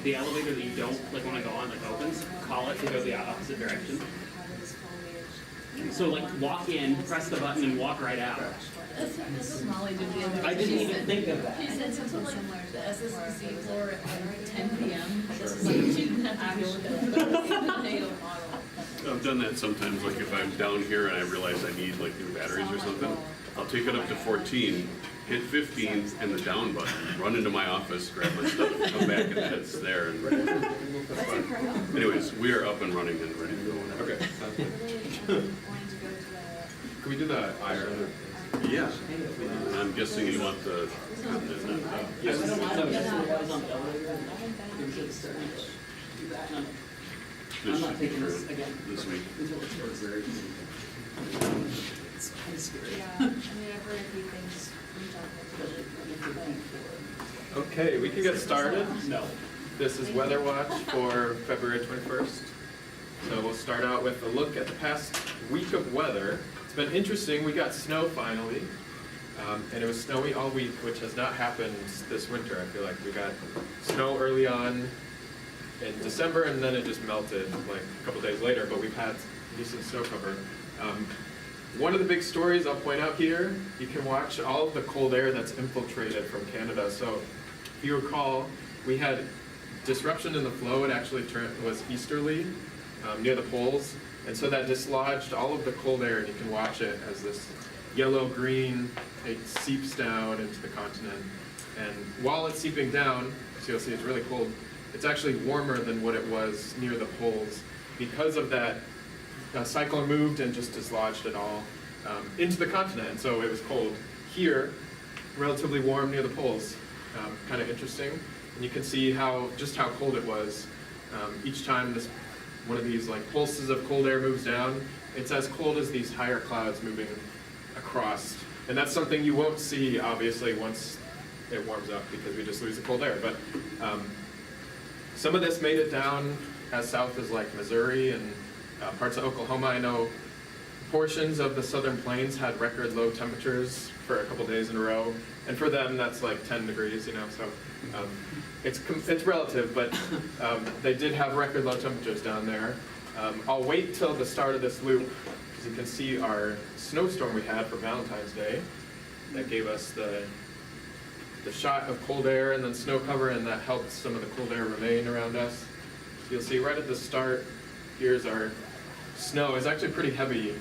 the elevator that you don't like want to go on like opens, call it to go the opposite direction. So like walk in, press the button, and walk right out. That's what Molly did the other day. I didn't even think of that. She said something similar to the SSC floor at like 10 p.m. This is like, she didn't have to deal with it. I've done that sometimes, like if I'm down here and I realize I need like new batteries or something, I'll take it up to 14, hit 15 and the down button, run into my office, grab my stuff, come back, and then it's there. And anyways, we are up and running and ready to go. Okay, sounds good. Can we do the IR? Yeah. And I'm guessing you want the continent, not the... Yes. I'm not taking this again. This week. It's kind of scary. Yeah, I mean, I've heard a few things from John. Okay, we can get started. No. This is Weather Watch for February 21st. So we'll start out with a look at the past week of weather. It's been interesting. We got snow finally, and it was snowy all week, which has not happened this winter. I feel like we got snow early on in December, and then it just melted like a couple days later, but we've had decent snow cover. One of the big stories I'll point out here, you can watch all of the cold air that's infiltrated from Canada. So if you recall, we had disruption in the flow. It actually was easterly near the poles, and so that dislodged all of the cold air, and you can watch it as this yellow-green, it seeps down into the continent. And while it's seeping down, so you'll see it's really cold, it's actually warmer than what it was near the poles because of that cyclone moved and just dislodged it all into the continent. And so it was cold here, relatively warm near the poles. Kind of interesting. And you can see just how cold it was. Each time one of these like pulses of cold air moves down, it's as cold as these higher clouds moving across. And that's something you won't see, obviously, once it warms up because we just lose the cold air. But some of this made it down as south as like Missouri and parts of Oklahoma. I know portions of the southern plains had record low temperatures for a couple days in a row. And for them, that's like 10 degrees, so it's relative, but they did have record low temperatures down there. I'll wait till the start of this loop, because you can see our snowstorm we had for Valentine's Day. That gave us the shot of cold air and then snow cover, and that helped some of the cold air remain around us. So you'll see right at the start, here's our snow. It's actually pretty heavy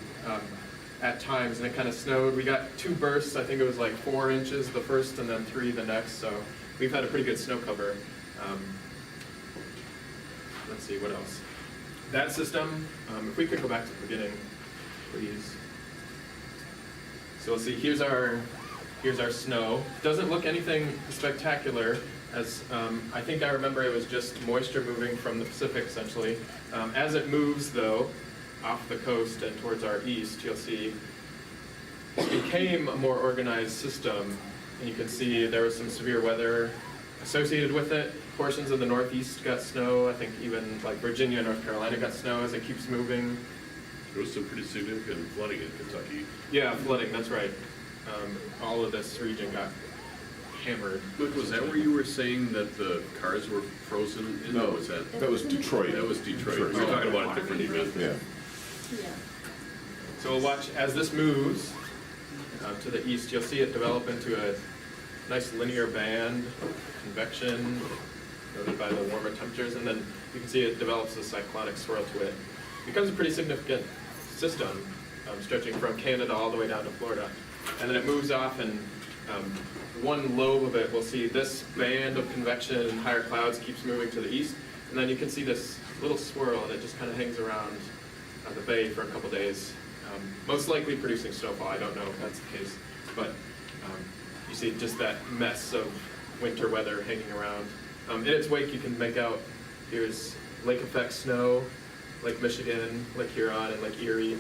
at times, and it kind of snowed. We got 2 bursts. I think it was like 4 inches the first and then 3 the next, so we've had a pretty good snow cover. Let's see, what else? That system, if we could go back to the beginning, please. So we'll see, here's our snow. Doesn't look anything spectacular, as I think I remember it was just moisture moving from the Pacific, essentially. As it moves, though, off the coast and towards our east, you'll see it became a more organized system, and you can see there was some severe weather associated with it. Portions of the Northeast got snow. I think even like Virginia and North Carolina got snow as it keeps moving. There was some pretty significant flooding in Kentucky. Yeah, flooding, that's right. All of this region got hammered. But was that where you were saying that the cars were frozen in? No, Or was that? that was Detroit. That was Detroit. Detroit. We were talking about a different event. Yeah. Yeah. So we'll watch as this moves to the east. You'll see it develop into a nice linear band, convection, noted by the warmer temperatures, and then you can see it develops a cyclonic swirl to it. It becomes a pretty significant system, stretching from Canada all the way down to Florida. And then it moves off, and one lobe of it, we'll see this band of convection and higher clouds keeps moving to the east, and then you can see this little swirl, and it just kind of hangs around the bay for a couple days, most likely producing snowfall. I don't know if that's the case, but you see just that mess of winter weather hanging around. In its wake, you can make out, here's lake effect snow, Lake Michigan, Lake Huron, and Lake Erie,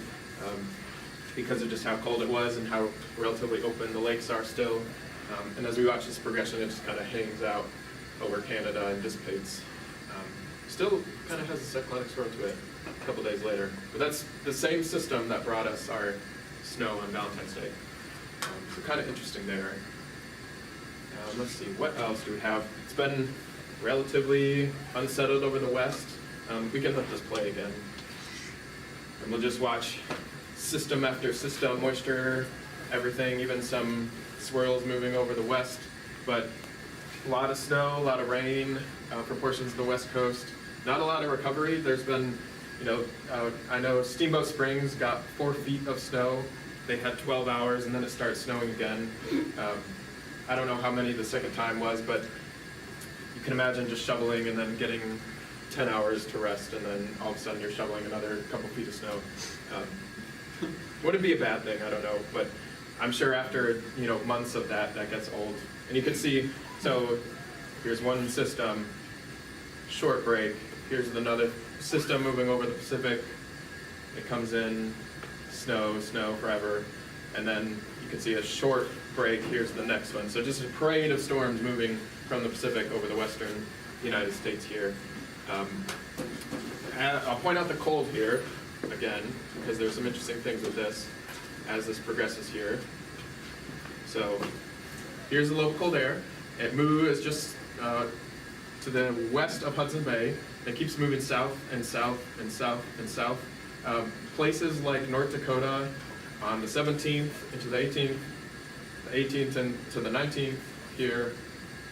because of just how cold it was and how relatively open the lakes are still. And as we watch this progression, it just kind of hangs out over Canada and dissipates. Still kind of has a cyclonic swirl to it a couple days later. But that's the same system that brought us our snow on Valentine's Day. So kind of interesting there. Let's see, what else do we have? It's been relatively unsettled over the west. We can let this play again. And we'll just watch system after system, moisture, everything, even some swirls moving over the west. But a lot of snow, a lot of rain for portions of the west coast. Not a lot of recovery. There's been, I know Steamboat Springs got 4 feet of snow. They had 12 hours and then it started snowing again. I don't know how many the second time was, but you can imagine just shoveling and then getting 10 hours to rest, and then all of a sudden you're shoveling another couple feet of snow. Would it be a bad thing? I don't know, but I'm sure after months of that gets old. And you can see, so here's one system, short break. Here's another system moving over the Pacific. It comes in, snow forever, and then you can see a short break. Here's the next one. So just a parade of storms moving from the Pacific over the western United States here. I'll point out the cold here again, because there's some interesting things with this as this progresses here. So here's the low cold air. It moves just to the west of Hudson Bay. It keeps moving south and south and south and south. Places like North Dakota on the 17th into the 18th, the 18th into the 19th here,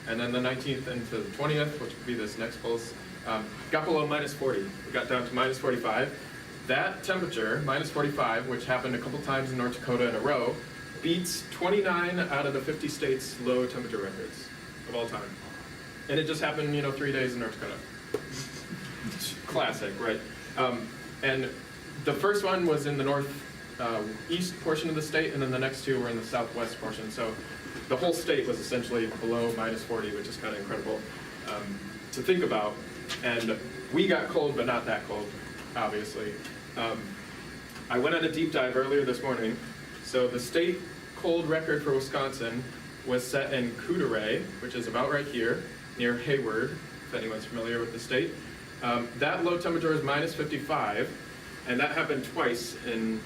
and then the 19th into the 20th, which would be this next pulse. Got below -40. We got down to -45. That temperature, -45, which happened a couple times in North Dakota in a row, beats 29 out of the 50 states' low temperature records of all time. And it just happened, 3 days in North Dakota. Classic, right? And the first one was in the northeast portion of the state, and then the next two were in the southwest portion. So the whole state was essentially below -40, which is kind of incredible to think about. And we got cold, but not that cold, obviously. I went on a deep dive earlier this morning. So the state cold record for Wisconsin was set in Coudray, which is about right here, near Hayward, if anyone's familiar with the state. That low temperature is -55, and that happened twice in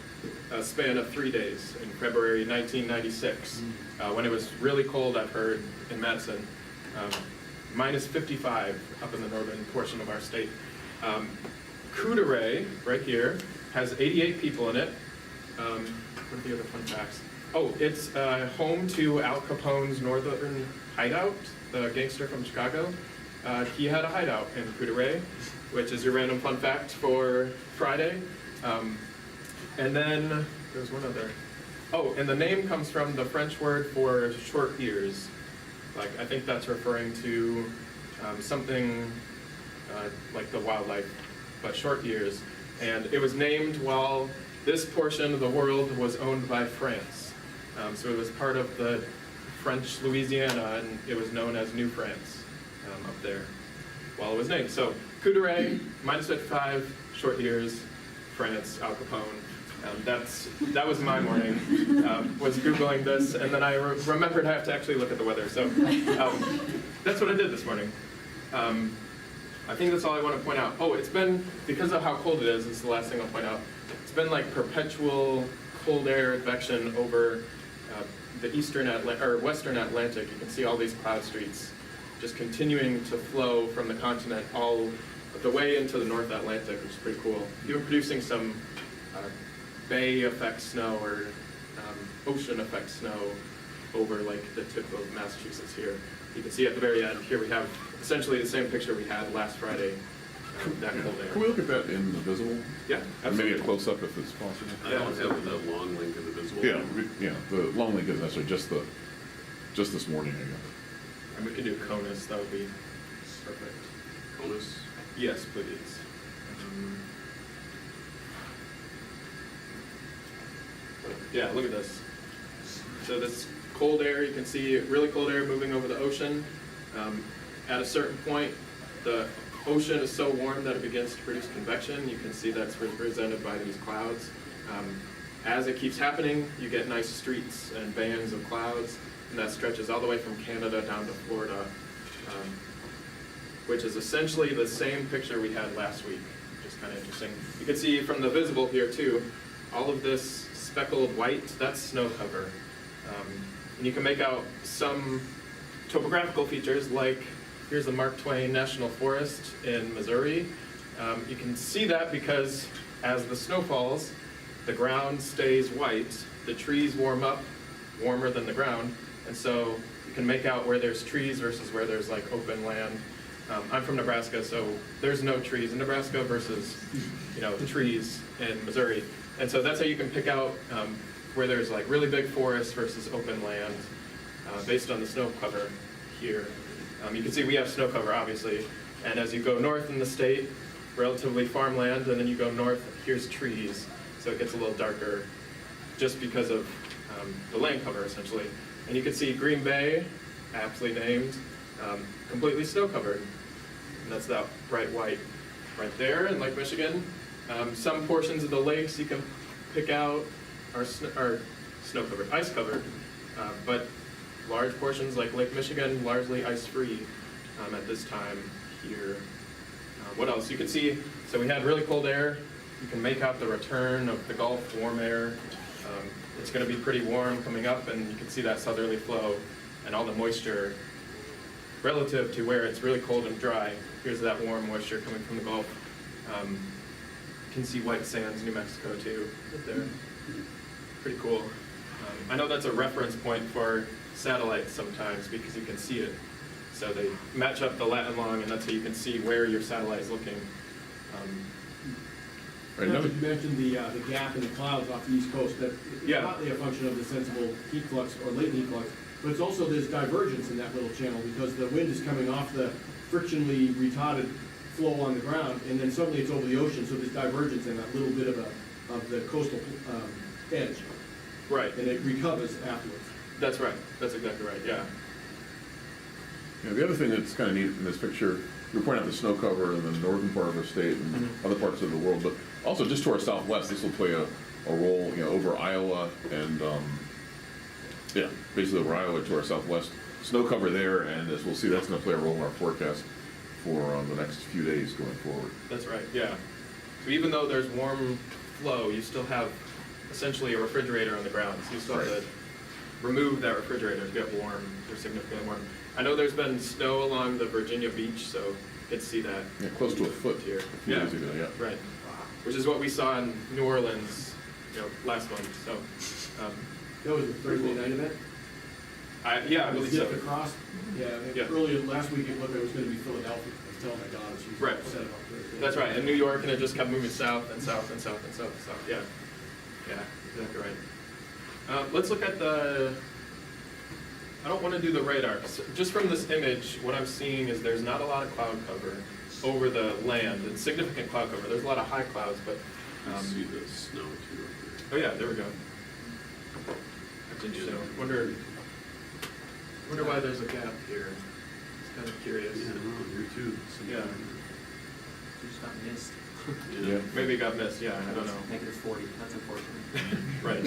a span of 3 days in February 1996, when it was really cold, I've heard, in Madison. -55 up in the northern portion of our state. Coudray, right here, has 88 people in it. What are the other fun facts? Oh, it's home to Al Capone's northern hideout, the gangster from Chicago. He had a hideout in Coudray, which is your random fun fact for Friday. And then there's one other. Oh, and the name comes from the French word for short ears. Like, I think that's referring to something like the wildlife, but short ears. And it was named while this portion of the world was owned by France. So it was part of the French Louisiana, and it was known as New France up there while it was named. So Coudray, -55, short ears, France, Al Capone. That was my morning, was Googling this, and then I remembered I have to actually look at the weather. So that's what I did this morning. I think that's all I want to point out. Oh, it's been, because of how cold it is, this is the last thing I'll point out, it's been like perpetual cold air advection over the western Atlantic. You can see all these cloud streets just continuing to flow from the continent all the way into the North Atlantic, which is pretty cool. Even producing some bay effect snow or ocean effect snow over like the tip of Massachusetts here. You can see at the very end, here we have essentially the same picture we had last Friday, that cold air. Can we look at that in the visible? Yeah, And maybe absolutely. a close-up if it's possible? I don't have the long link in the visible. Yeah, the long link is necessarily just this morning, I guess. And we can do CONUS, that would be perfect. CONUS. Yes, please. Yeah, look at this. So this cold air, you can see really cold air moving over the ocean. At a certain point, the ocean is so warm that it begins to produce convection. You can see that's represented by these clouds. As it keeps happening, you get nice streaks and bands of clouds, and that stretches all the way from Canada down to Florida, which is essentially the same picture we had last week, which is kind of interesting. You can see from the visible here too, all of this speckled white, that's snow cover. And you can make out some topographical features like Here's the Mark Twain National Forest in Missouri. You can see that because as the snow falls, the ground stays white, the trees warm up warmer than the ground, and so you can make out where there's trees versus where there's like open land. I'm from Nebraska, so there's no trees in Nebraska versus, trees in Missouri. And so that's how you can pick out where there's like really big forests versus open land based on the snow cover here. You can see we have snow cover, obviously, and as you go north in the state, relatively farmland, and then you go north, here's trees, so it gets a little darker just because of the land cover, essentially. And you can see Green Bay, aptly named, completely snow covered, and that's that bright white right there in Lake Michigan. Some portions of the lakes you can pick out are snow covered, ice covered, but large portions like Lake Michigan, largely ice-free at this time here. What else? You can see, so we had really cold air. You can make out the return of the Gulf warm air. It's going to be pretty warm coming up, and you can see that southerly flow and all the moisture relative to where it's really cold and dry. Here's that warm moisture coming from the Gulf. You can see White Sands, New Mexico too, right there. Pretty cool. I know that's a reference point for satellites sometimes because you can see it. So they match up the lat and long, and that's how you can see where your satellite is looking. Right, You mentioned the gap in the clouds off the East Coast, that it's Yeah. partly a function of the sensible heat flux or latent heat flux, but it's also there's divergence in that little channel because the wind is coming off the frictionally retarded flow on the ground, and then suddenly it's over the ocean, so there's divergence in that little bit of the coastal edge, Right. and it recovers afterwards. That's right. That's exactly right. Yeah. The other thing that's kind of neat in this picture, you're pointing out the snow cover in the northern part of the state and other parts of the world, but also just to our southwest, this will play a role, over Iowa and, basically over Iowa to our southwest. Snow cover there, and as we'll see, that's going to play a role in our forecast for the next few days going forward. That's right. Yeah. So even though there's warm flow, you still have essentially a refrigerator on the ground. So you still have to remove that refrigerator to get warm or significantly warm. I know there's been snow along the Virginia beach, so you can see that. Yeah, close to a foot Here. a few days ago, yeah. Right. Which is what we saw in New Orleans, last month. So, That was a Thursday night event? I believe Get so. across? Yeah, Yeah. earlier last week it looked like it was going to be Philadelphia. I was telling my daughter, she was Right. upset about Thursday. That's right. In New York, and it just kept moving south and south and south and south and south. Yeah. Yeah, exactly right. Let's look at I don't want to do the radar. So just from this image, what I'm seeing is there's not a lot of cloud cover over the land, and significant cloud cover. There's a lot of high clouds, but You see the snow too up oh yeah, there we go. That's interesting. Wonder why there's a gap here. It's kind of curious. there. Yeah, no, here too. Yeah. Just got missed. Yeah. Maybe it got missed. Yeah, I don't know. -40, that's unfortunate. Right.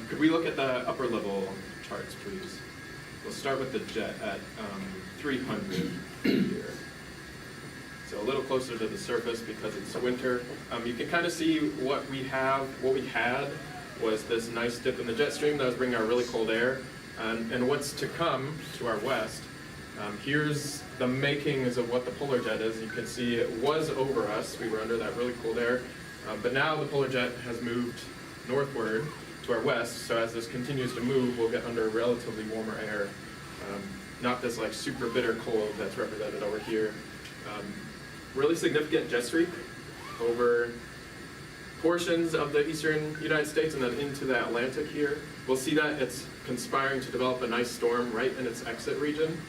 Could we look at the upper level charts, please? We'll start with the jet at 300 here. So a little closer to the surface because it's winter. You can kind of see what we had was this nice dip in the jet stream that was bringing our really cold air. And what's to come to our west, here's the makings of what the polar jet is. You can see it was over us. We were under that really cold air. But now the polar jet has moved northward to our west, so as this continues to move, we'll get under relatively warmer air. Not this like super bitter cold that's represented over here. Really significant jet streak over portions of the eastern United States and then into the Atlantic here. We'll see that it's conspiring to develop a nice storm right in its exit region.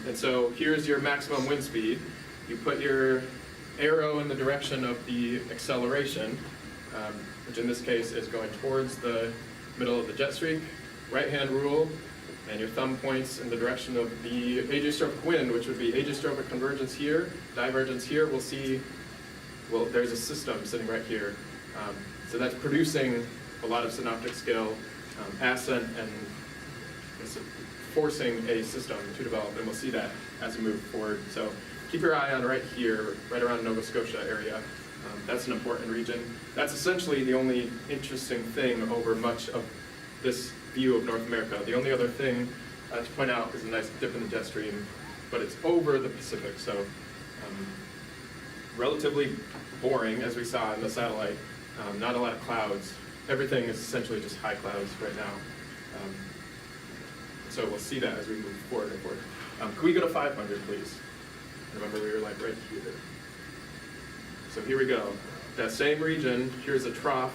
And so here's your maximum wind speed. You put your arrow in the direction of the acceleration, which in this case is going towards the middle of the jet streak, right-hand rule, and your thumb points in the direction of the ageostropic wind, which would be ageostropic convergence here, divergence here. We'll see, there's a system sitting right here. So that's producing a lot of synoptic scale ascent and it's forcing a system to develop, and we'll see that as we move forward. So keep your eye on right here, right around Nova Scotia area. That's an important region. That's essentially the only interesting thing over much of this view of North America. The only other thing to point out is a nice dip in the jet stream, but it's over the Pacific, so relatively boring, as we saw in the satellite. Not a lot of clouds. Everything is essentially just high clouds right now. So we'll see that as we move forward and forward. Can we go to 500, please? Remember, we were like right here. So here we go. That same region, here's a trough.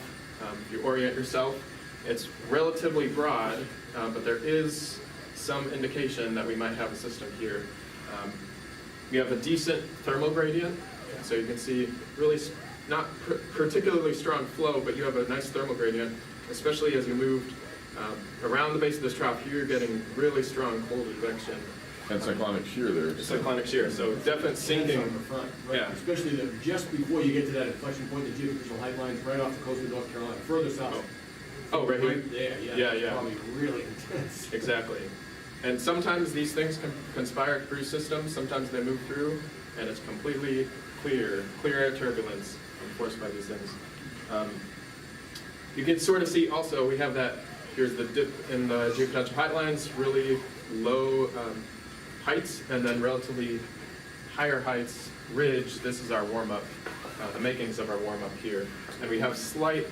If you orient yourself, it's relatively broad, but there is some indication that we might have a system here. We have a decent thermal gradient, so you can see really not particularly strong flow, but you have a nice thermal gradient, especially as you moved around the base of this trough. Here you're getting really strong cold advection. And cyclonic shear there. Cyclonic shear, so definite sinking. On the front, right? Yeah. Especially just before you get to that inflection point, the geophysical height lines right off the coast of North Carolina, further south. Oh, right here? Right there, yeah. Yeah, It's yeah. probably really intense. Exactly. And sometimes these things can conspire through systems, sometimes they move through, and it's completely clear air turbulence enforced by these things. You can sort of see also, we have that, here's the dip in the geopotential height lines, really low heights, and then relatively higher heights, ridge. This is our warm-up, the makings of our warm-up here. And we have slight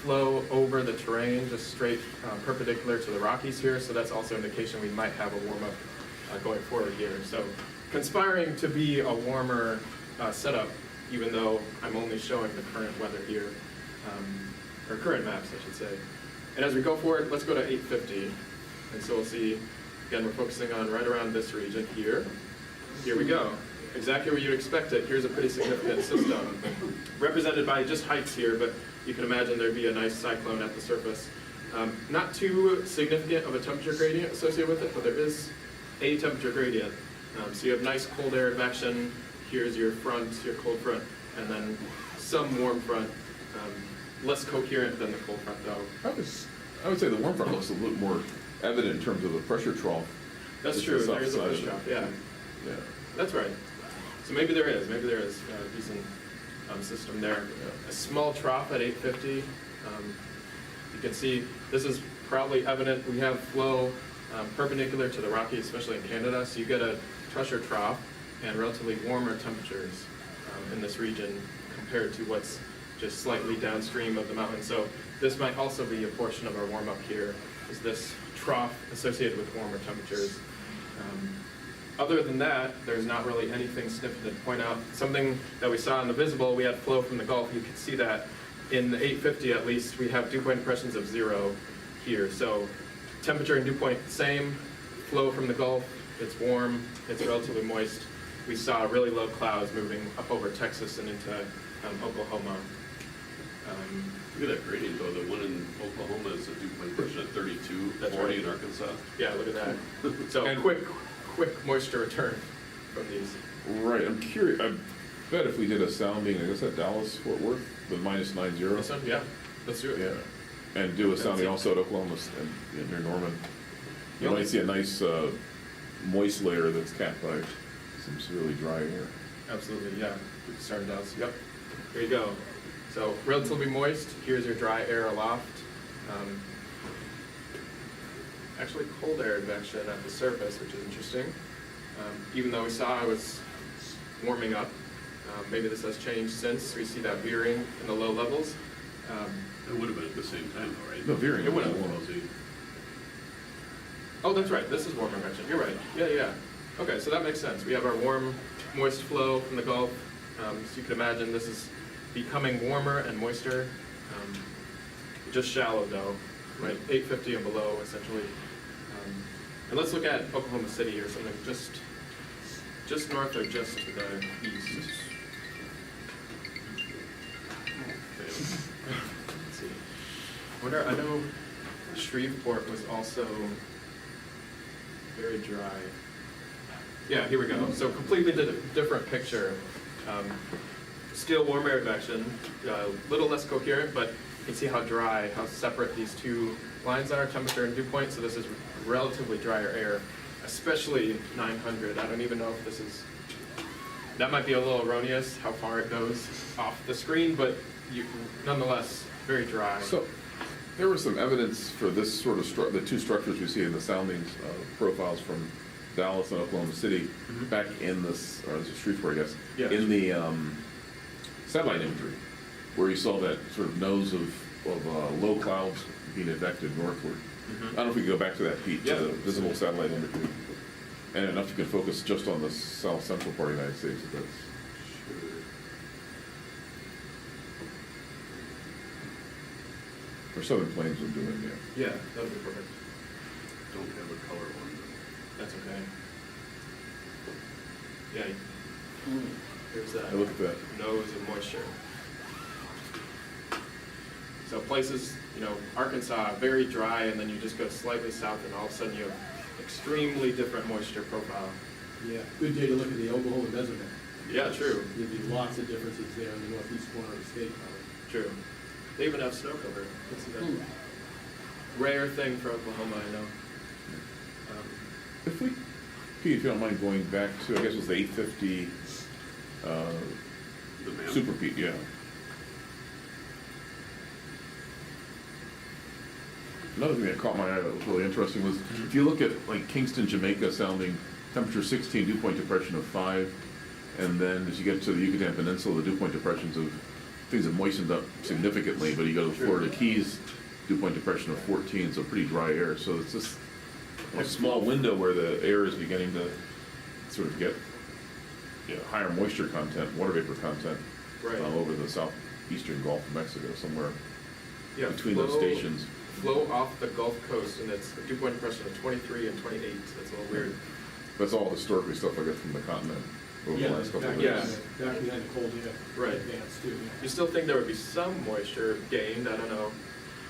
flow over the terrain, just straight perpendicular to the Rockies here, so that's also an indication we might have a warm-up going forward here. So conspiring to be a warmer setup, even though I'm only showing the current weather here, or current maps, I should say. And as we go forward, let's go to 850. And so we'll see, again, we're focusing on right around this region here. Here we go. Exactly where you'd expect it. Here's a pretty significant system, represented by just heights here, but you can imagine there'd be a nice cyclone at the surface. Not too significant of a temperature gradient associated with it, but there is a temperature gradient. So you have nice cold air advection. Here's your front, your cold front, and then some warm front. Less coherent than the cold front, though. I would say the warm front looks a little more evident in terms of the pressure trough. That's Just true. the south There is a side push of it. drop. Yeah, Yeah. that's right. So maybe there is a decent system there. A small trough at 850. You can see this is probably evident. We have flow perpendicular to the Rockies, especially in Canada. So you get a pressure trough and relatively warmer temperatures in this region compared to what's just slightly downstream of the mountain. So this might also be a portion of our warm-up here, is this trough associated with warmer temperatures. Other than that, there's not really anything significant to point out. Something that we saw in the visible, we had flow from the Gulf. You can see that in the 850 at least, we have dew point impressions of 0 here. So temperature and dew point same, flow from the Gulf, it's warm, it's relatively moist. We saw really low clouds moving up over Texas and into Oklahoma. Look at that gradient though, the one in Oklahoma is a dew point impression at 32, That's 40 right. in Arkansas. Yeah, look at that. So And- quick moisture return from these. Right, I'm curious, I bet if we did a sounding, I guess at Dallas, Fort Worth, the -90. This one, yeah, let's do it. Yeah, and do a sounding also at Oklahoma and near Norman. You might see a nice moist layer that's capped by some really dry air. Absolutely, yeah. Starting down. Yep. Here you go. So relatively moist. Here's your dry air aloft. Actually, cold air advection at the surface, which is interesting. Even though we saw it was warming up, maybe this has changed since. We see that veering in the low levels. It would have been at the same time though, right? No, veering. It would have. Well, Oh, that's right. This is warm advection. You're right. Yeah. Okay, so that makes sense. We have our warm, moist flow from the Gulf. So you can imagine this is becoming warmer and moister. Just shallow though, right? 850 and below, essentially. And let's look at Oklahoma City or something just north or just to the east. Let's see. I know Shreveport was also very dry. Yeah, here we go. So completely different picture. Still warm air advection, a little less coherent, but you can see how dry, how separate these two lines are, temperature and dew point. So this is relatively drier air, especially 900. I don't even know if this is, that might be a little erroneous, how far it goes off the screen, but nonetheless, very dry. So, There was some evidence for this sort of the two structures we see in the sounding profiles from Dallas and Oklahoma City back in this, or is it Shreveport, I guess, Yeah. in the satellite imagery, where you saw that sort of nose of low clouds being advected northward. I don't know if we can go back to that, Pete, Yeah. to the visible satellite imagery. And enough you can focus just on the south central part of the United States, if that's. Or Southern Plains would do it, yeah. Yeah, that would be perfect. Don't have a color one. That's okay. Yeah. There's that. Hey, look at that. Nose of moisture. So places, Arkansas, very dry, and then you just go slightly south, and all of a sudden you have extremely different moisture profile. Yeah, good day to look at the Oklahoma Desert map. Yeah, true, There'd be lots of differences there in the northeast corner of the state, probably. true. They even have snow cover. That's a rare thing for Oklahoma, I know. If we, Pete, if you don't mind going back to, I guess it was the 850 The map. Super Pete, yeah. Another thing that caught my eye that was really interesting was, if you look at like Kingston, Jamaica sounding temperature 16, dew point depression of 5, and then as you get to the Yucatan Peninsula, the dew point depressions of, things have moistened up significantly, but you go to the Florida Keys, dew point depression of 14, so pretty dry air. So it's just a small window where the air is beginning to sort of get higher moisture content, water vapor content Right. over the southeastern Gulf of Mexico, somewhere Yeah, between those stations. Flow off the Gulf Coast, and it's a dew point depression of 23 and 28. That's a little weird. That's all historically stuff I got from the continent over the last couple of back days. back behind the cold air. Right. Advance too, yeah. You still think there would be some moisture gained. I don't know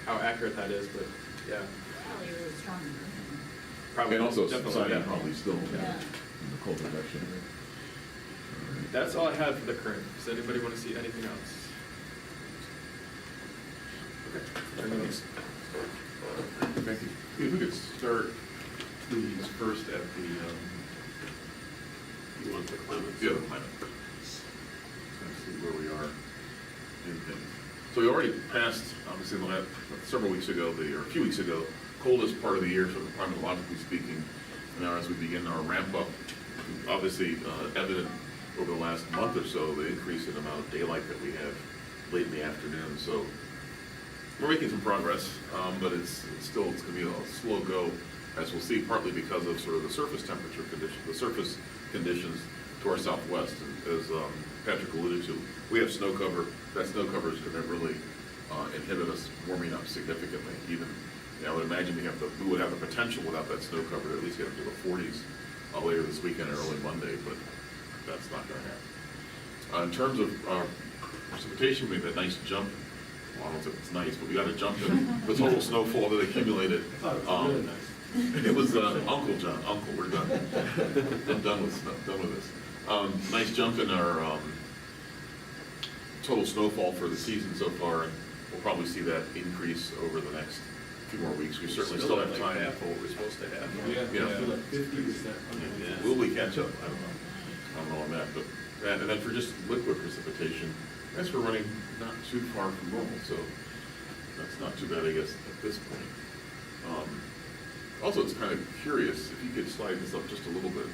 how accurate that is, but yeah. Probably really strong. Probably. And also definitely, society yeah. probably still in Yeah. the cold convection. That's all I had for the current. Does anybody want to see anything else? Thank you. If we could start, please, first at the, you want the climate? Yeah, the climate. Let's see where we are in things. So we already passed, obviously, several weeks ago, or a few weeks ago, coldest part of the year, sort of climatologically speaking. Now, as we begin our ramp up, obviously evident over the last month or so, the increase in amount of daylight that we have late in the afternoon. So we're making some progress, but it's going to be a slow go, as we'll see, partly because of sort of the surface temperature conditions, the surface conditions to our southwest. And as Patrick alluded to, we have snow cover. That snow cover is going to really inhibit us warming up significantly. Even, I would imagine we would have the potential without that snow cover to at least get up to the 40s later this weekend or early Monday, but that's not going to happen. In terms of precipitation, we had that nice jump. Well, I don't think it's nice, but we got a jump in the total snowfall that accumulated. I thought it was really nice. It was Uncle John. Uncle, we're done. I'm done with snow. Done with this. Nice jump in our total snowfall for the season so far, and we'll probably see that increase over the next few more weeks. We certainly still have time. Half of what we're supposed to have. Yeah. Still at 50%. Will we catch up? I don't know. I don't know on that, but and then for just liquid precipitation, I guess we're running not too far from normal, so that's not too bad, I guess, at this point. Also, it's kind of curious, if you could slide this up just a little bit,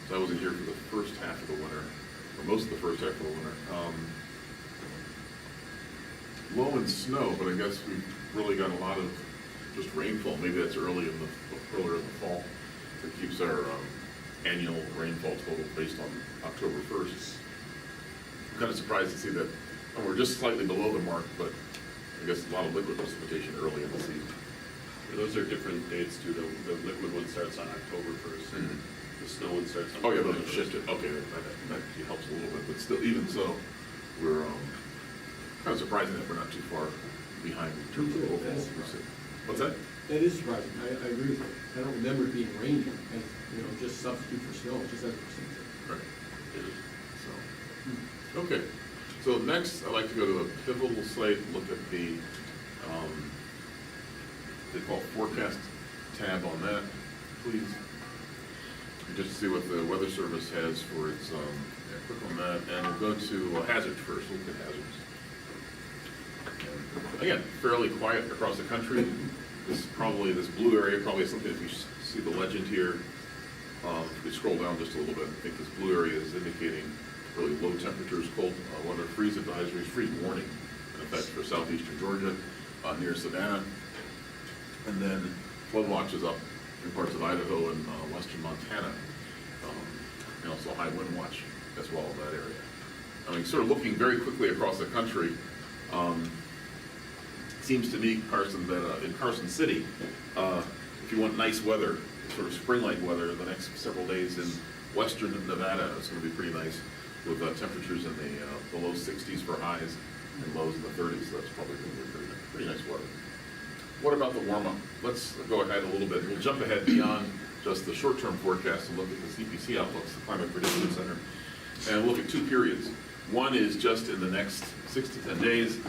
so I wasn't here for the first half of the winter, or most of the first half of the winter. Low in snow, but I guess we've really got a lot of just rainfall. Maybe that's earlier in the fall. That keeps our annual rainfall total based on October 1st. I'm kind of surprised to see that we're just slightly below the mark, but I guess a lot of liquid precipitation early in the season. Those are different dates too. The liquid one starts on October 1st. Mhm. The snow one starts on. Oh yeah, those November are shifted. Okay, that helps a little bit, but still, even so, we're kind of surprising that we're not too far behind in terms of overall precipitation. What's that? That is surprising. I agree with you. I don't remember it being rainy as, just substitute for snow, it just hasn't percent. Right. So, okay. So next, I'd like to go to the pivotal site, look at the, they call forecast tab on that, please. And just to see what the Weather Service has for its, click on that, and we'll go to hazards first. We'll look at hazards. And Again, fairly quiet across the country. This blue area probably is something, if you see the legend here, if we scroll down just a little bit, I think this blue area is indicating really low temperatures, cold weather, freeze advisories, freeze warning in effect for southeastern Georgia, near Savannah. And then flood watches up in parts of Idaho and western Montana. And also high wind watch as well in that area. I mean, sort of looking very quickly across the country, seems to me, Carson, that in Carson City, if you want nice weather, sort of spring-like weather, the next several days in western Nevada, it's going to be pretty nice with temperatures in the low 60s for highs and lows in the 30s. So that's probably going to be pretty nice weather. What about the warm-up? Let's go ahead a little bit. We'll jump ahead beyond just the short-term forecast and look at the CPC outlooks, the Climate Prediction Center, and look at two periods. One is just in the next 6 to 10 days,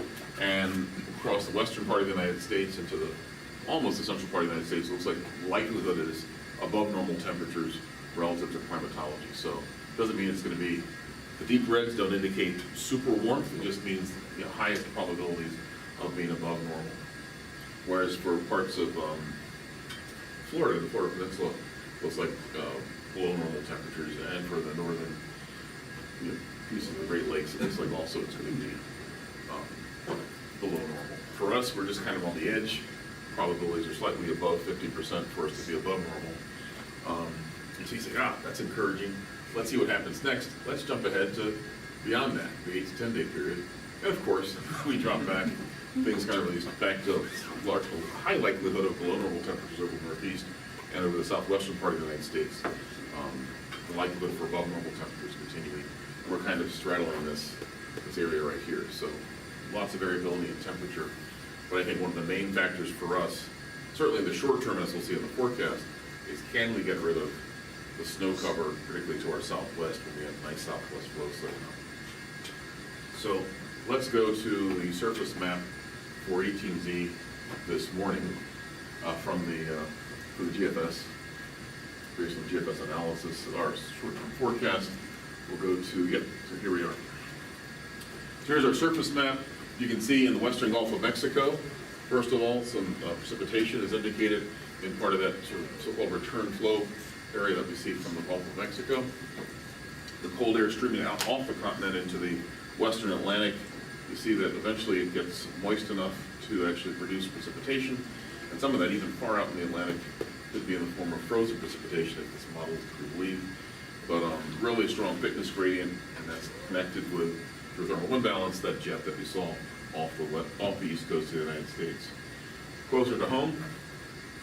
and across the western part of the United States into the almost the central part of the United States, it looks like likelihood is above normal temperatures relative to climatology. So it doesn't mean it's going to be, the deep reds don't indicate super warmth, it just means highest probabilities of being above normal. Whereas for parts of Florida, the Florida Peninsula, looks like below normal temperatures, and for the northern pieces of the Great Lakes, it looks like also it's going to be below normal. For us, we're just kind of on the edge. Probabilities are slightly above 50% for us to be above normal. And so you say, that's encouraging. Let's see what happens next. Let's jump ahead to beyond that, the 8 to 10 day period. And of course, we drop back, things kind of release back to high likelihood of below normal temperatures over the Northeast and over the southwestern part of the United States. The likelihood for above normal temperatures continuing. We're kind of straddling this area right here. So lots of variability in temperature. But I think one of the main factors for us, certainly in the short term, as we'll see in the forecast, is can we get rid of the snow cover, particularly to our southwest, when we have nice southwest flow setting up. So let's go to the surface map for 18Z this morning from the GFS, based on GFS analysis, our short-term forecast. We'll go to, so here we are. So here's our surface map. You can see in the western Gulf of Mexico, first of all, some precipitation is indicated in part of that sort of so-called return flow area that we see from the Gulf of Mexico. The cold air streaming out off the continent into the western Atlantic. You see that eventually it gets moist enough to actually produce precipitation, and some of that even far out in the Atlantic could be in the form of frozen precipitation if this model is to be believed. But really strong thickness gradient, and that's connected with the thermal imbalance, that jet that we saw off the east coast of the United States. Closer to home,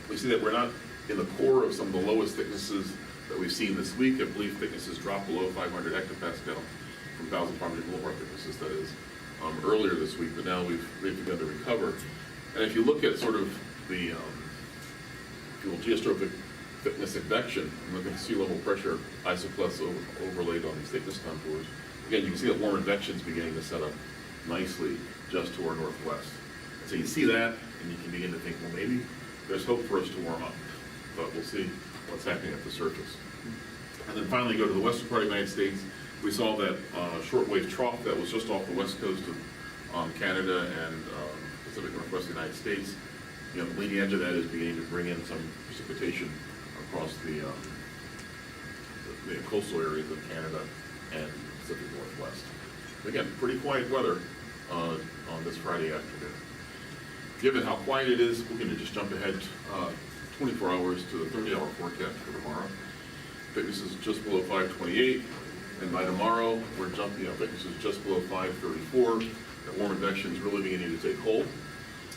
we see that we're not in the core of some of the lowest thicknesses that we've seen this week. I believe thicknesses dropped below 500 hectopascal from 1,500 millibar thicknesses, that is, earlier this week, but now we've begun to recover. And if you look at sort of the geostrophic thickness advection, and look at sea level pressure isopleths overlaid on these thickness contours, again, you can see that warm advection is beginning to set up nicely just to our northwest. And so you see that, and you can begin to think, well, maybe there's hope for us to warm up, but we'll see what's happening at the surface. And then finally go to the western part of the United States. We saw that shortwave trough that was just off the west coast of Canada and Pacific Northwest of the United States. The leading edge of that is beginning to bring in some precipitation across the coastal areas of Canada and Pacific Northwest. Again, pretty quiet weather on this Friday afternoon. Given how quiet it is, we're going to just jump ahead 24 hours to the 30-hour forecast for tomorrow. Thickness is just below 528, and by tomorrow, we're jumping up. Thickness is just below 534. The warm advection is really beginning to take hold.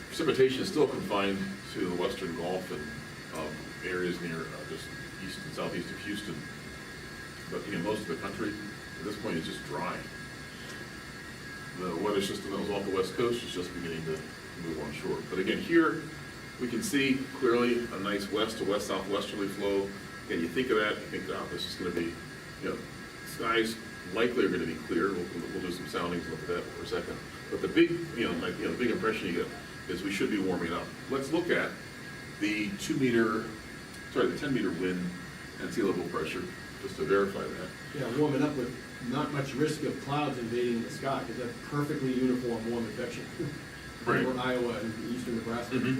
Precipitation is still confined to the western Gulf and areas near just east and southeast of Houston. But most of the country at this point is just dry. The weather system that was off the west coast is just beginning to move on shore. But again, here we can see clearly a nice west to west southwesterly flow. Again, you think of that, you think, this is going to be, skies likely are going to be clear. We'll do some soundings and look at that for a second. But the big, the big impression you get is we should be warming up. Let's look at the 10 meter wind and sea level pressure, just to verify that. Yeah, warming up with not much risk of clouds invading the sky, because that's perfectly uniform warm advection. Right. over Iowa and eastern Nebraska. Mhm.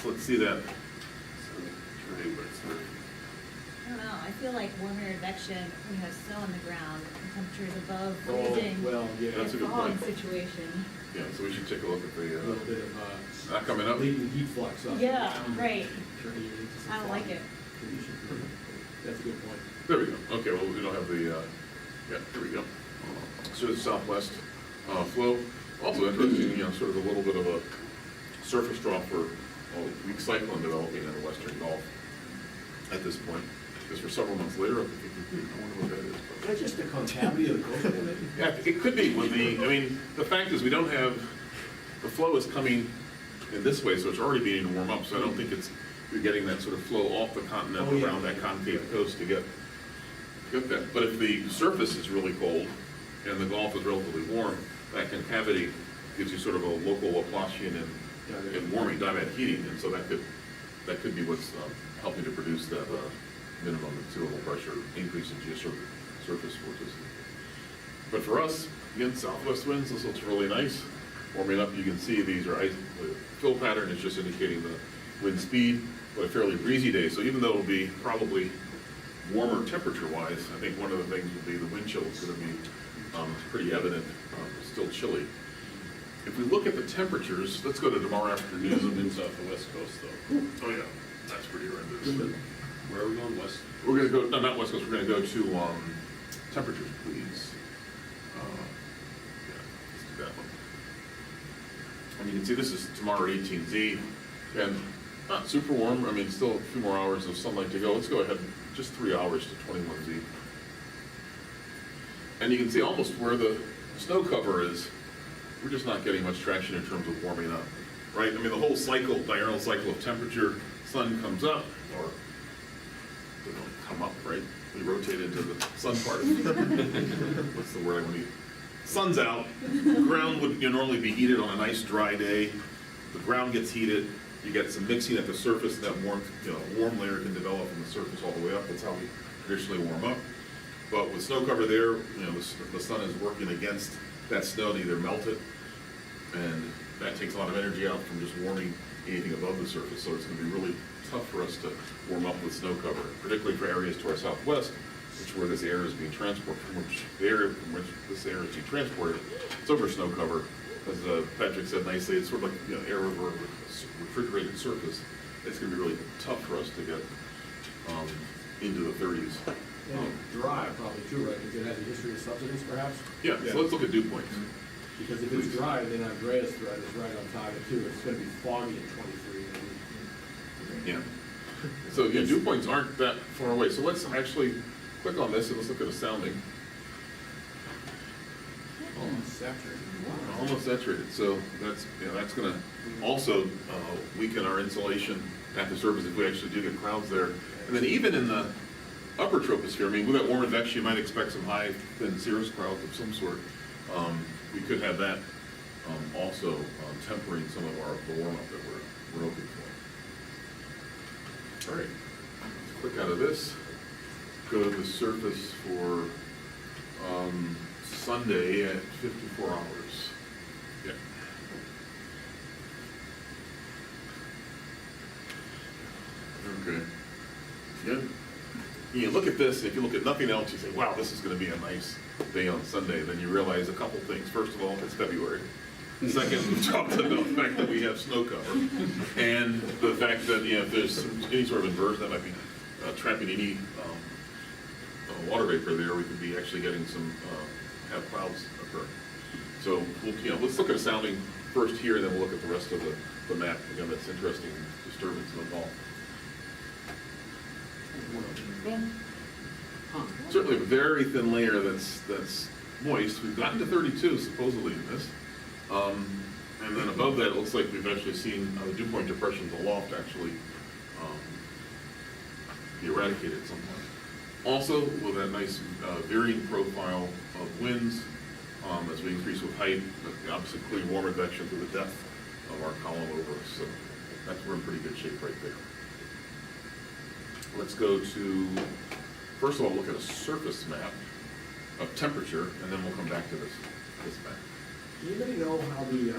So let's see that. Terrain, but it's not- I don't know, I feel like warmer advection, when you have snow on the ground, and temperatures above Oh, freezing. well, yeah. That's a good Fog point. situation. Yeah, so we should take a look at A little the, bit of, not coming up. latent heat flux up. Yeah, and down, right. turning it into some I don't like foggy it. conditions. That's a good point. There we go. Okay, well, we don't have the, yeah, here we go. So the southwest flow. Also interesting, you know, sort of a little bit of a surface trough for weak cyclone developing in the western Gulf at this point. Because for several months later, I'm thinking, I wonder what that is. Is that just the concavity of the coastal maybe? Yeah, it could be with the, I mean, the fact is we don't have, the flow is coming in this way, so it's already beginning to warm up, so I don't think it's, you're getting that sort of flow off the continent Oh, yeah. around that concave coast to get that. But if the surface is really cold and the Gulf is relatively warm, that concavity gives you sort of a local Laplacian and warming, diabatic heating, and so that could be what's helping to produce that minimum suitable pressure increase in geosurface forces. But for us, again, southwest winds, this looks really nice. Warming up, you can see these are ice, the fill pattern is just indicating the wind speed, but a fairly breezy day. So even though it'll be probably warmer temperature-wise, I think one of the things will be the wind chill is going to be pretty evident, still chilly. If we look at the temperatures, let's go to tomorrow afternoon. Zoom in south the west coast though. Oh yeah, that's pretty horrendous. Where are we going, west? We're gonna go, no, not west coast, we're gonna go to temperatures, please. Yeah, let's do that one. And you can see this is tomorrow at 18Z, and not super warm, I mean, still a few more hours of sunlight to go. Let's go ahead, just 3 hours to 21Z. And you can see almost where the snow cover is, we're just not getting much traction in terms of warming up, right? I mean, the whole cycle, diurnal cycle of temperature, sun comes up, or they don't come up, right? We rotate into the sun part of it. What's the word I want to use? Sun's out, ground would normally be heated on a nice dry day. The ground gets heated, you get some mixing at the surface, that warm, warm layer can develop from the surface all the way up. That's how we traditionally warm up. But with snow cover there, the sun is working against that snow to either melt it, and that takes a lot of energy out from just warming anything above the surface. So it's going to be really tough for us to warm up with snow cover, particularly for areas to our southwest, which is where this air is being transported, from which the area from which this air is being transported. It's over snow cover. As Patrick said nicely, it's sort of like air over a refrigerated surface. It's going to be really tough for us to get into the 30s. And dry probably too, right? Because it has a history of subsidence perhaps? Yeah, so let's look at dew points. Because if it's dry, then Andreas thread is right on target too. It's gonna be foggy at 23. Yeah. So yeah, dew points aren't that far away. So let's actually click on this and let's look at a sounding. Almost saturated. Almost saturated. So that's going to also weaken our insulation at the surface if we actually do get clouds there. And then even in the upper troposphere, I mean, with that warm advection, you might expect some high thin cirrus clouds of some sort. We could have that also tempering some of the warm up that we're hoping for. All right, let's click out of this. Go to the surface for Sunday at 54 hours. Yeah. Okay. Yeah. You look at this, if you look at nothing else, you say, wow, this is going to be a nice day on Sunday. Then you realize a couple things. First of all, it's February. Second, we talked about the fact that we have snow cover. And the fact that, if there's any sort of inversion that might be trapping any water vapor there, we could be actually getting some, have clouds occur. So, let's look at a sounding first here, and then we'll look at the rest of the map. Again, that's interesting disturbance in the fall. Certainly a very thin layer that's moist. We've gotten to 32 supposedly in this. And then above that, it looks like we've actually seen the dew point depressions aloft actually be eradicated at some point. Also, with that nice varying profile of winds as we increase with height, but obviously clean warm advection through the depth of our column over us. So we're in pretty good shape right there. Let's go to, first of all, look at a surface map of temperature, and then we'll come back to this map. Anybody know how the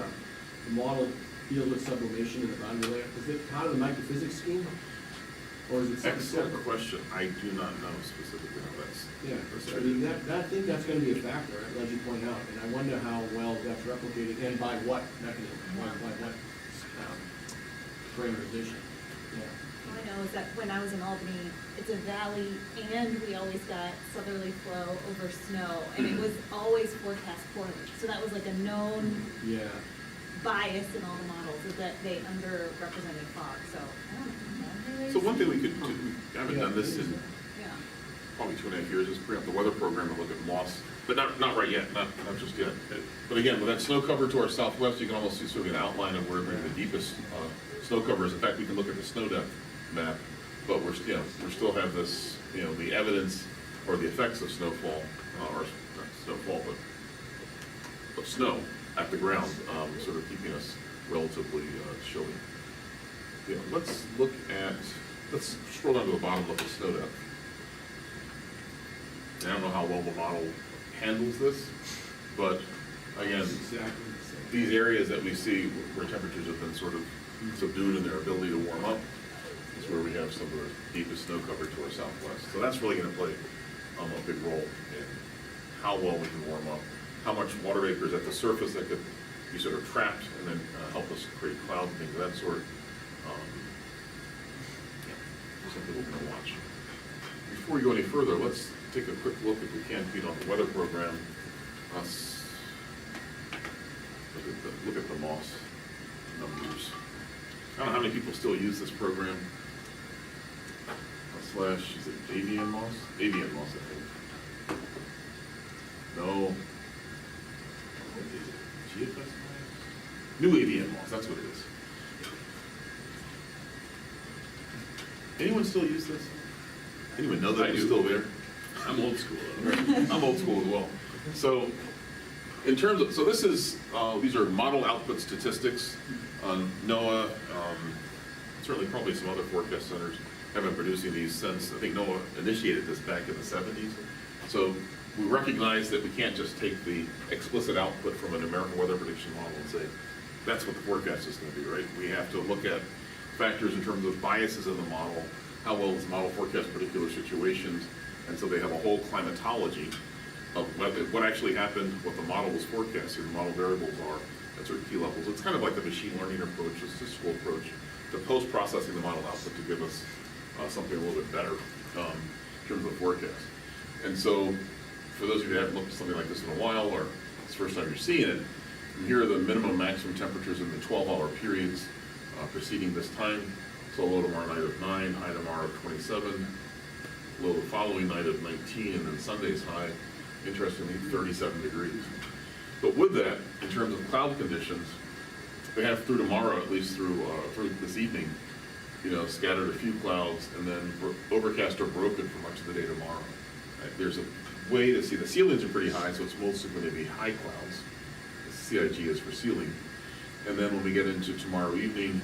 model deals with sublimation in the boundary layer? Is it part of the microphysics scheme? Or is it something Excellent separate? question. I do not know specifically how that's. Yeah, that's I mean, I think that's gonna be a factor, as you point out, and I wonder how well that's replicated and by what mechanism, by what parameterization. Yeah. All I know is that when I was in Albany, it's a valley and we always got southerly flow over snow and it was always forecast poorly. So that was like a known Yeah. bias in all the models, is that they underrepresented fog, so I don't know. So one thing we could do, we haven't done this in Yeah. probably 2.5 years, is bring up the weather program and look at loss, but not right yet, not just yet. But again, with that snow cover to our southwest, you can almost see sort of an outline of where maybe the deepest snow cover is. In fact, we can look at the snow depth map, but we still have this, the evidence or the effects of snowfall, or not snowfall, but snow at the ground, sort of keeping us relatively chilly. Yeah, let's scroll down to the bottom, look at snow depth. And I don't know how well the model handles this, but again, Exactly the same. these areas that we see where temperatures have been sort of subdued in their ability to warm up is where we have some of the deepest snow cover to our southwest. So that's really gonna play a big role in how well we can warm up, how much water vapor is at the surface that could be sort of trapped and then help us create clouds and things of that sort. Something we're gonna watch. Before we go any further, let's take a quick look, if we can, Pete, on the weather program. Look at the MOS numbers. I don't know how many people still use this program. Is it avian moss? Avian moss, I think. No. What is it? GFS? New avian moss, that's what it is. Anyone still use this? Anyone know that I it's do. still there? I'm old school though. I'm old school as well. So, in terms of, so this is, these are model output statistics. NOAA, certainly probably some other forecast centers have been producing these since, I think NOAA initiated this back in the 70s. So we recognize that we can't just take the explicit output from a numerical weather prediction model and say, that's what the forecast is gonna be, right? We have to look at factors in terms of biases in the model, how well does the model forecast particular situations, and so they have a whole climatology of what actually happened, what the model was forecasting, the model variables are at certain key levels. It's kind of like the machine learning approach, a statistical approach, to post-processing the model output to give us something a little bit better in terms of the forecast. And so, for those of you that haven't looked at something like this in a while, or it's the first time you're seeing it, here are the minimum maximum temperatures in the 12-hour periods preceding this time. So low tomorrow night of 9, high tomorrow of 27, low the following night of 19, and then Sunday's high, interestingly, 37 degrees. But with that, in terms of cloud conditions, we have through tomorrow, at least through this evening, scattered a few clouds, and then overcast or broken for much of the day tomorrow. There's a way to see the ceilings are pretty high, so it's mostly going to be high clouds. CIG is for ceiling. And then when we get into tomorrow evening,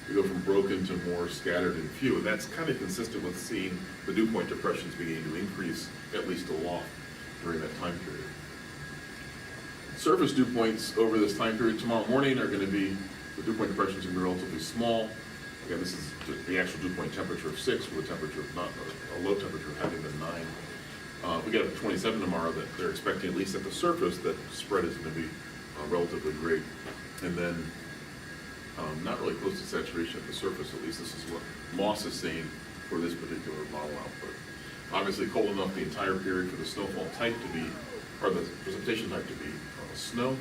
we go from broken to more scattered and few. And that's kind of consistent with seeing the dew point depressions beginning to increase, at least aloft, during that time period. Surface dew points over this time period tomorrow morning are going to be, the dew point depressions are going to be relatively small. Again, this is the actual dew point temperature of 6 with a temperature of a low temperature of having been 9. We get up to 27 tomorrow, that they're expecting, at least at the surface, that spread is going to be relatively great. And then not really close to saturation at the surface, at least this is what MOS is saying for this particular model output. Obviously cold enough the entire period for the snowfall type to be, or the precipitation type to be snow.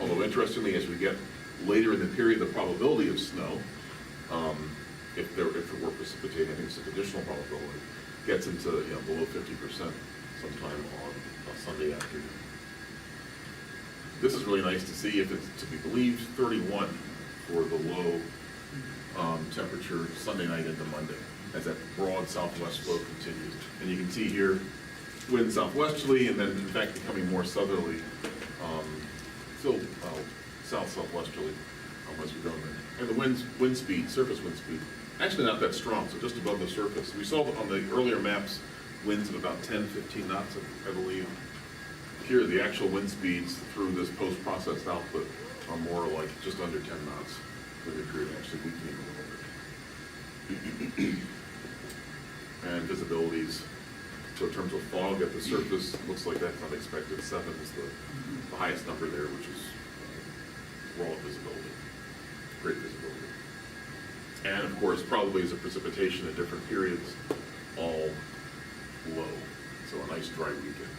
Although interestingly, as we get later in the period, the probability of snow, if it were precipitating, I think it's a conditional probability, gets into below 50% sometime on Sunday afternoon. This is really nice to see, if it's to be believed, 31 for the low temperature Sunday night into Monday, as that broad southwest flow continues. And you can see here, wind southwesterly, and then in fact becoming more southerly, still south-southwesterly as we go there. And the wind speed, surface wind speed, actually not that strong, so just above the surface. We saw on the earlier maps winds of about 10, 15 knots, I believe. here, the actual wind speeds through this post-processed output are more like just under 10 knots for the period, actually weakening a little bit. And visibilities, so in terms of fog at the surface, it looks like that's unexpected. 7 is the highest number there, which is raw visibility, great visibility. And of course, probably as a precipitation at different periods, all low, so a nice dry weekend.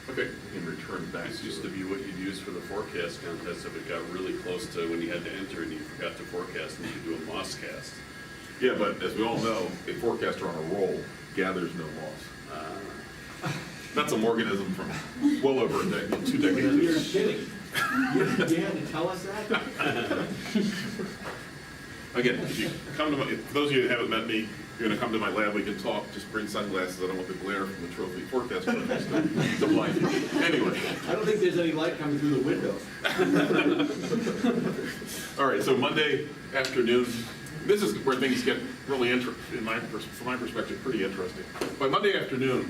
Okay, we can return back This to used to be what you'd use for the forecast contest if it got really close to when you had to enter and you forgot to forecast and you could do a moss cast. Yeah, but as we all know, a forecaster on a roll gathers no moss. That's a Morganism from well over 2 decades. You're kidding. You began to tell us that? Again, if you come to my, for those of you who haven't met me, you're gonna come to my lab, we can talk, just bring sunglasses, I don't want the glare from the trophy forecast trophies to blind you. Anyway. I don't think there's any light coming through the window. All right, so Monday afternoon, this is where things get really from my perspective, pretty interesting. By Monday afternoon,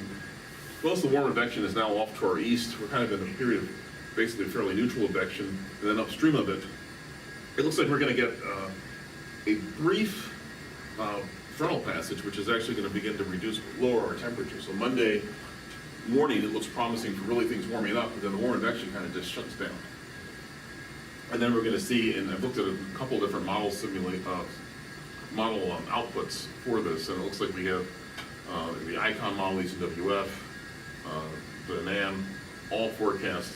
most of the warm advection is now off to our east. We're kind of in a period of basically fairly neutral advection, and then upstream of it, it looks like we're gonna get a brief frontal passage, which is actually gonna begin to lower our temperature. So Monday morning, it looks promising for really things warming up, but then the warm advection kind of just shuts down. And then we're gonna see, and I've looked at a couple different model outputs for this, and it looks like we have the ICON model, UW-AOS, the NAM, all forecast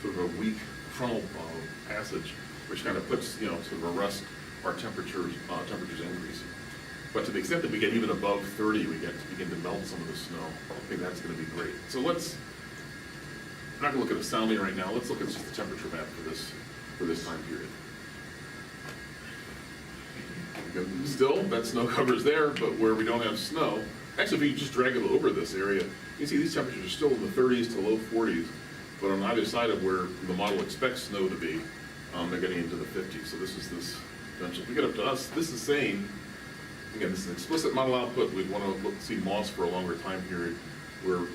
sort of a weak frontal passage, which kind of puts, sort of arrest our temperatures increasing. But to the extent that we get even above 30, we get to begin to melt some of the snow. I think that's gonna be great. So I'm not gonna look at the sounding right now, let's look at just the temperature map for this time period. Still, that snow cover's there, but where we don't have snow, actually if you just drag it over this area, you can see these temperatures are still in the 30s to low 40s, but on either side of where the model expects snow to be, they're getting into the 50s. So this is this potential. If we get up to us, this is saying, again, this is an explicit model output. We'd want to see moss for a longer time period. We're,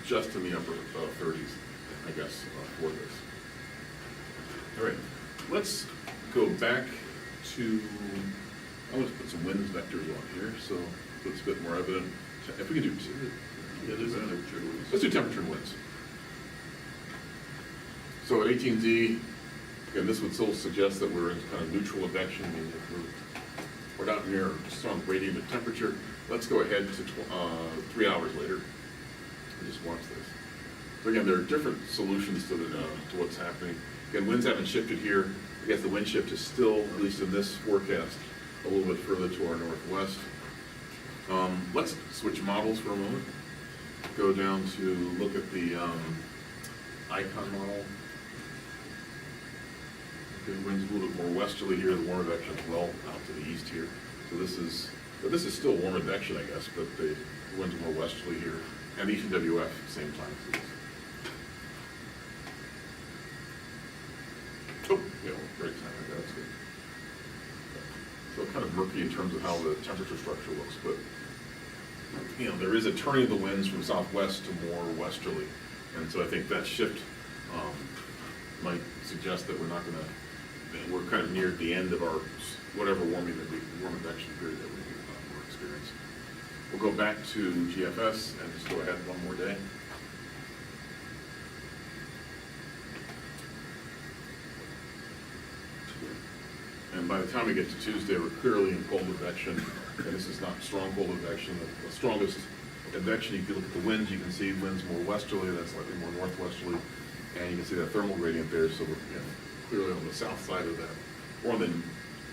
just in the upper 30s, I guess, for this. All right, let's go back to, I'm going to put some winds vectors on here, so it's a bit more evident. If we can do, let's do temperature and winds. So at 18Z, again, this would still suggest that we're in kind of neutral advection. I mean, if we're not near a strong gradient of temperature. Let's go ahead to 3 hours later and just watch this. So again, there are different solutions to what's happening. Again, winds haven't shifted here. I guess the wind shift is still, at least in this forecast, a little bit further to our northwest. Let's switch models for a moment. Go down to look at the ICON model. Okay, wind's a little bit more westerly here. The warm advection is well out to the east here. So this is still warm advection, I guess, but the wind's more westerly here. And east UW-AOS at the same time. Oh, yeah, great time. That's good. So kind of murky in terms of how the temperature structure looks, but there is a turning of the winds from southwest to more westerly, and so I think that shift might suggest that we're kind of near the end of our whatever warm advection period that we're experiencing. We'll go back to GFS and just go ahead one more day. And by the time we get to Tuesday, we're clearly in cold advection, and this is not strong cold advection. The strongest advection, if you look at the winds, you can see winds more westerly, that's slightly more northwesterly, and you can see that thermal gradient there, so we're clearly on the south side of that. Or then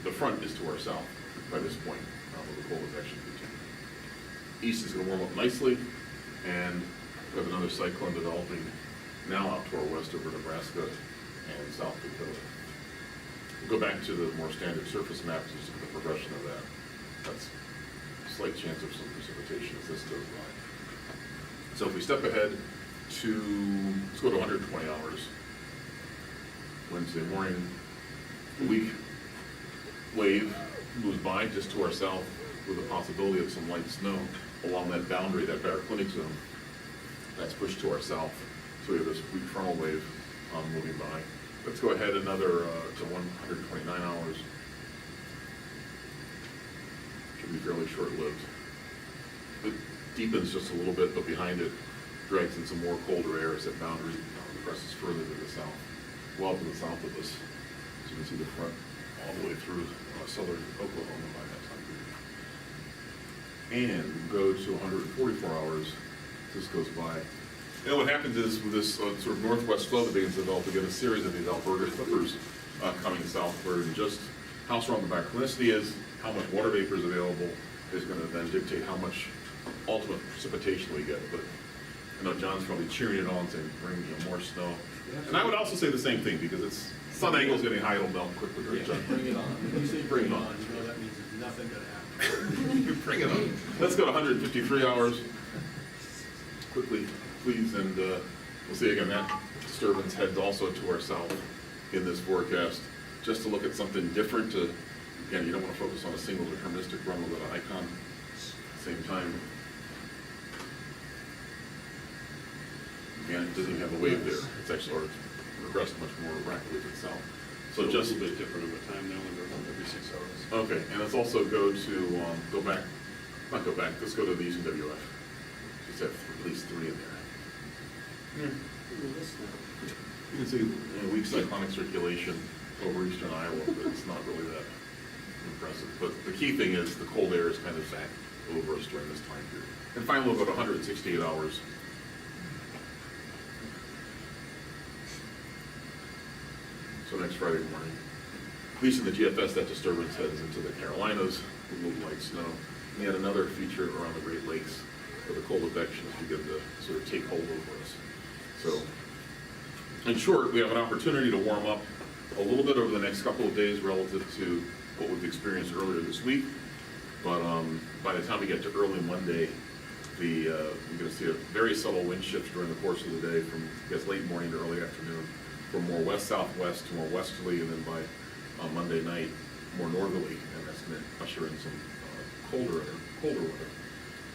the front is to our south by this point, with the cold advection continuing. East is going to warm up nicely, and we have another cyclone developing now out to our west over Nebraska and South Dakota. We'll go back to the more standard surface maps and just look at the progression of that. That's a slight chance of some precipitation as this goes by. So if we step ahead to, let's go to 120 hours. Wednesday morning, the weak wave moves by just to our south with the possibility of some light snow along that boundary, that baroclinic zone. That's pushed to our south. So we have this weak frontal wave moving by. Let's go ahead another to 129 hours. Should be fairly short-lived. It deepens just a little bit, but behind it drags in some more colder air as that boundary presses further to the south, well to the south of us. So you can see the front all the way through southern Oklahoma by that time period. And go to 144 hours, this goes by. And what happens is with this sort of northwest flow that begins to develop, we get a series of these Alberta clippers coming south, where just how strong the barochronicity is, how much water vapor is available, is going to then dictate how much ultimate precipitation we get. But I know John's probably cheering it on, saying, bring more snow. And I would also say the same thing, because it's sun angle's getting high, it'll melt quickly, right, John? Bring it on. When you say bring it on, you know that means there's nothing gonna happen. Bring it on. Let's go to 153 hours. Quickly, please, and we'll see again, that disturbance heads also to our south in this forecast. Just to look at something different to, again, you don't want to focus on a single deterministic run with an icon at the same time. Again, it doesn't even have a wave there. It's actually sort of regressed much more rapidly to the south. So just a little bit different of a time now, and every 6 hours. okay, and let's also go to, let's go to the UW-AOS. Just have at least 3 in there. You can see weak cyclonic circulation over eastern Iowa, but it's not really that impressive. But the key thing is the cold air is kind of back over us during this time period. And finally, we'll go to 168 hours. So next Friday morning, at least in the GFS, that disturbance heads into the Carolinas with a little light snow. And we had another feature around the Great Lakes where the cold advections begin to sort of take hold over us. So, in short, we have an opportunity to warm up a little bit over the next couple of days relative to what we've experienced earlier this week. But by the time we get to early Monday, we're going to see a very subtle wind shift during the course of the day from, I guess, late morning to early afternoon, from more west-southwest to more westerly, and then by Monday night, more northerly, and that's going to usher in some colder weather.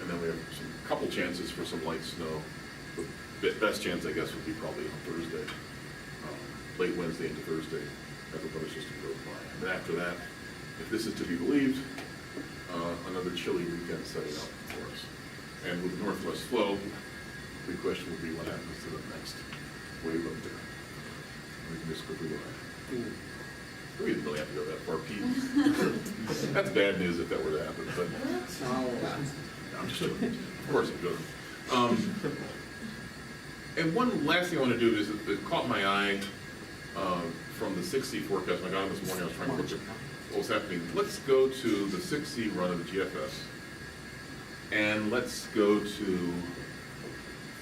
And then we have a couple chances for some light snow. The best chance, I guess, would be probably on Thursday, late Wednesday into Thursday, as the weather system goes by. And then after that, if this is to be believed, another chilly weekend setting up for us. And with the northwest flow, the big question will be what happens to the next wave up there. We can just quickly go ahead. We didn't really have to go that far, Pete. That's bad news if that were to happen, but I'm just joking. Of course I'm joking. And one last thing I want to do is, it caught my eye from the 6C forecast. When I got on this morning, I was trying to look at what was happening. Let's go to the 6C run of the GFS, and let's go to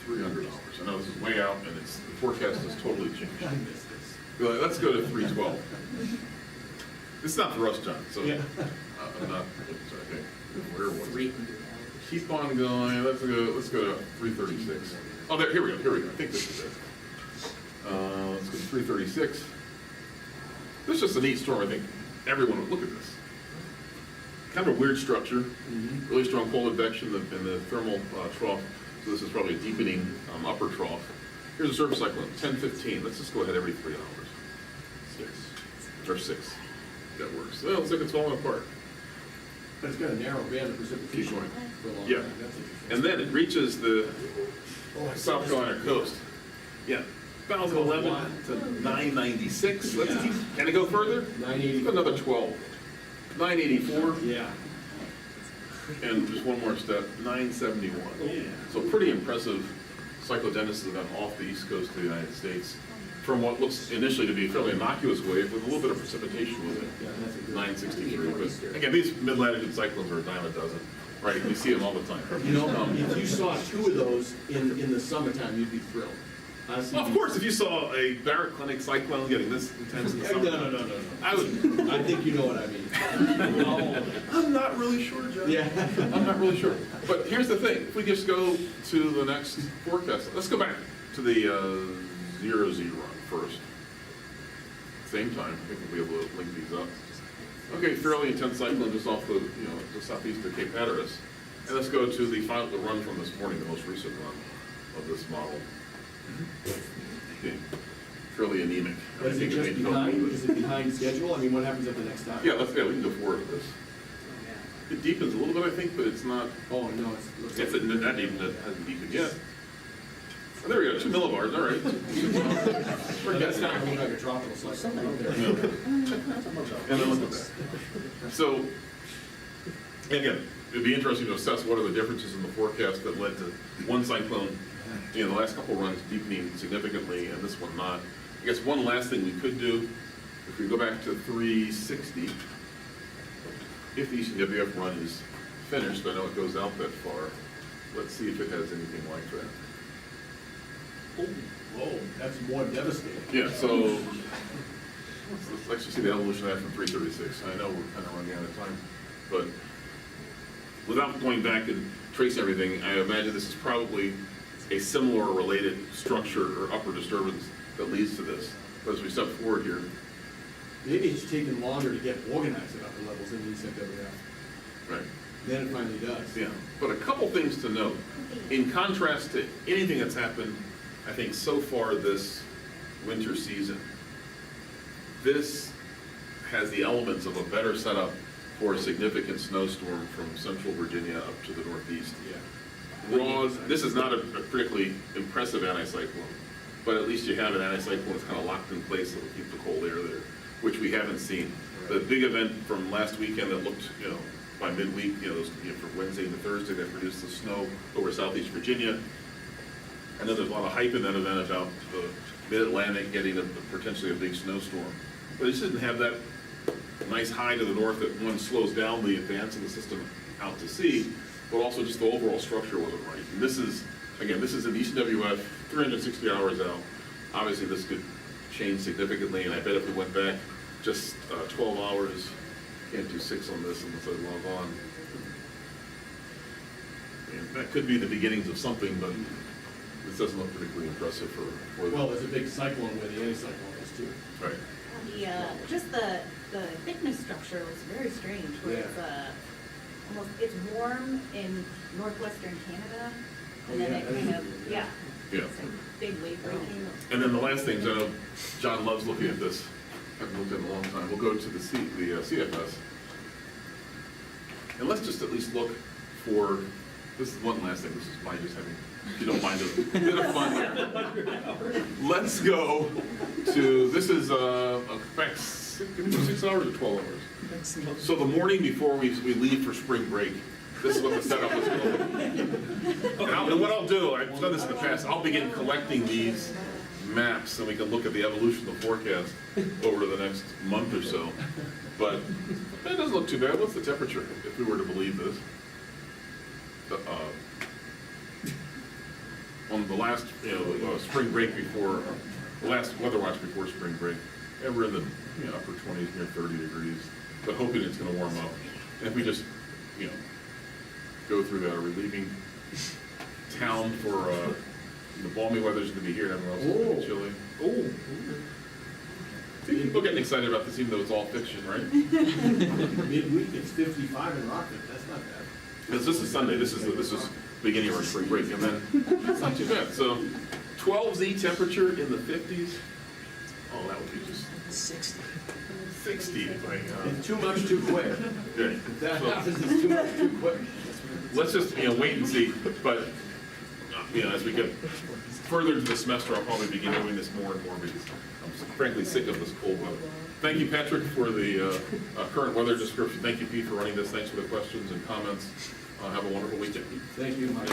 300 hours. I know this is way out, and the forecast has totally changed. Let's go to 312. It's not for us, John, so Yeah. I'm not, sorry, okay, where was it? Keep on going, let's go to 336. Oh, here we go, I think this is it. Let's go to 336. This is just a neat storm, I think everyone would look at this. Kind of a weird structure, really strong cold advection in the thermal trough, so this is probably a deepening upper trough. Here's a surface cyclone, 10:15. Let's just go ahead every 3 hours. 6. That works. Well, it looks like it's falling apart. But it's got a narrow band of precipitation Keep going. for a long Yeah. time. That's interesting. And then it reaches the South Carolina coast. Yeah, 1,011 to 996. Let's keep, can it go further? 980. Let's go another 12. 984. Yeah. And just one more step, 971. Yeah. So pretty impressive cyclogenesis event off the east coast of the United States from what looks initially to be a fairly innocuous wave with a little bit of precipitation with it. Yeah, that's a good 963. But again, these mid-latitude cyclones are a dime a dozen, right? We see them all the time. You know, if you saw 2 of those in the summertime, you'd be thrilled. Honestly, Well, of course, if you saw a baroclinic cyclone getting this intense in the summer, No. I would. I think you know what I mean. I'm not really sure, John. Yeah. I'm not really sure. But here's the thing: if we just go to the next forecast, let's go back to the 0Z run first. Same time, I think we'll be able to link these up. Okay, fairly intense cyclone just off the the southeast of Cape Hatteras, and let's go to the run from this morning, the most recent run of this model. fairly anemic. But is it just behind, is it behind schedule? I mean, what happens at the next time? Yeah, we can go forward with this. It deepens a little bit, I think, but it's not, Oh, no, it's. it's not even, it hasn't deepened yet. Oh, there we go, 2 millibars, all right. But that's not looking like a tropical cycle. And then look at that. So, and again, it'd be interesting to assess what are the differences in the forecast that led to one cyclone, the last couple runs deepening significantly and this one not. I guess one last thing we could do, if we go back to 360, if the ECWF run is finished, I know it goes out that far, let's see if it has anything like that. Whoa, that's more devastating. Yeah, so let's actually see the evolution of that from 336. I know we're kind of running out of time, but without going back and tracing everything, I imagine this is probably a similar or related structure or upper disturbance that leads to this. But as we step forward here, Maybe it's taken longer to get organized at upper levels in the ECWF. right? Then it finally does. Yeah, but a couple things to note. In contrast to anything that's happened, I think so far this winter season, this has the elements of a better setup for a significant snowstorm from central Virginia up to the northeast. Yeah. This is not a particularly impressive anticyclone, but at least you have an anticyclone that's kind of locked in place that will keep the cold air there, which we haven't seen. The big event from last weekend that looked, by midweek, those, from Wednesday to Thursday, that produced the snow over southeast Virginia. I know there's a lot of hype in that event about the mid-Atlantic getting potentially a big snowstorm. But it just didn't have that nice high to the north that one slows down the advance of the system out to sea, but also just the overall structure wasn't right. And this is, again, this is an ECWF, 360 hours out. Obviously, this could change significantly, and I bet if we went back just 12 hours, can't do 6 on this unless I log on. And that could be the beginnings of something, but this doesn't look particularly impressive for Well, there's a big cyclone where the anticyclone is too. right. Just the thickness structure was very strange, where it's almost, it's warm in northwestern Canada, and then it kind of, Yeah. it's like big wave breaking. And then the last thing, I know John loves looking at this. I haven't looked at it in a long time. We'll go to the CFS. And let's just at least look for, this is one last thing, this is my just having, if you don't mind, a bit of fun here. Let's go to, this is, back 6 hours or 12 hours? So the morning before we leave for spring break, this is what the setup is going to look like. And what I'll do, I've done this in the past, I'll begin collecting these maps so we can look at the evolution of the forecast over the next month or so. But it doesn't look too bad. What's the temperature, if we were to believe this? On the last, spring break before, the last weather watch before spring break, and we're in the upper 20s, near 30 degrees, but hoping it's going to warm up. And if we just, go through that, are we leaving town for the balmy weather's going to be here, and everyone else is going to be chilly? Oh. See, people getting excited about this, even though it's all fiction, right? Midweek, it's 55 in Rockford, that's not bad. Because this is Sunday, this is beginning of our spring break, and then that's not too bad. So 12Z temperature in the 50s. Oh, that would be just 60. It's too much too quick. Yeah. If that So, happens, it's too much too quick. let's just wait and see. But as we get further into the semester, I'll probably begin doing this more and more because I'm frankly sick of this cold weather. Thank you, Patrick, for the current weather description. Thank you, Pete, for running this. Thanks for the questions and comments. Have a wonderful weekend. Thank you, Mike.